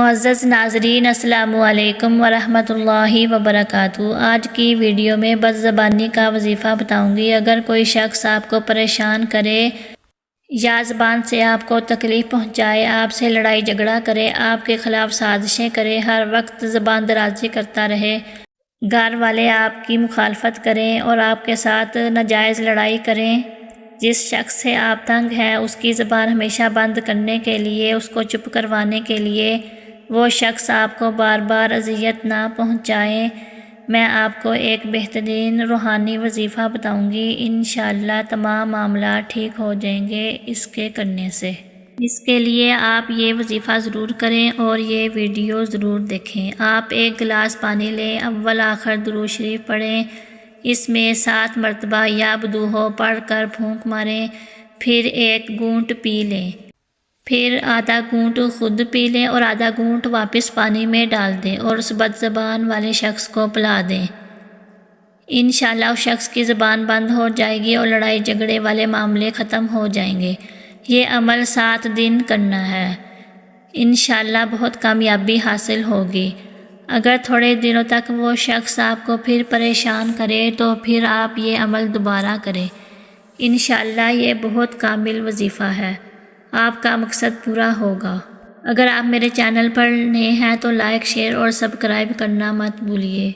معزز ناظرین، السلام علیکم ورحمۃ اللہ وبرکاتہ۔ آج کی ویڈیو میں بد زبانی کا وظیفہ بتاؤں گی۔ اگر کوئی شخص آپ کو پریشان کرے یا زبان سے آپ کو تکلیف پہنچائے، آپ سے لڑائی جھگڑا کرے، آپ کے خلاف سازشیں کرے، ہر وقت زبان درازی کرتا رہے، گھر والے آپ کی مخالفت کریں اور آپ کے ساتھ ناجائز لڑائی کریں، جس شخص سے آپ تنگ ہیں اس کی زبان ہمیشہ بند کرنے کے لیے، اس کو چپ کروانے کے لیے، وہ شخص آپ کو بار بار اذیت نہ پہنچائے، میں آپ کو ایک بہترین روحانی وظیفہ بتاؤں گی۔ انشاءاللہ تمام معاملات ٹھیک ہو جائیں گے اس کے کرنے سے۔ اس کے لیے آپ یہ وظیفہ ضرور کریں اور یہ ویڈیو ضرور دیکھیں۔ آپ ایک گلاس پانی لیں، اول آخر درود شریف پڑھیں، اس میں 7 مرتبہ یا بدوہو پڑھ کر پھونک ماریں، پھر ایک گھونٹ پی لیں، پھر آدھا گھونٹ خود پی لیں اور آدھا گھونٹ واپس پانی میں ڈال دیں اور اس بد زبان والے شخص کو پلا دیں۔ انشاءاللہ اس شخص کی زبان بند ہو جائے گی اور لڑائی جھگڑے والے معاملے ختم ہو جائیں گے۔ یہ عمل 7 دن کرنا ہے، انشاءاللہ بہت کامیابی حاصل ہوگی۔ اگر تھوڑے دنوں تک وہ شخص آپ کو پھر پریشان کرے تو پھر آپ یہ عمل دوبارہ کریں، انشاءاللہ یہ بہت کامل وظیفہ ہے، آپ کا مقصد پورا ہوگا۔ اگر آپ میرے چینل پر نئے ہیں تو لائک، شیئر اور سبسکرائب کرنا مت بھولیے۔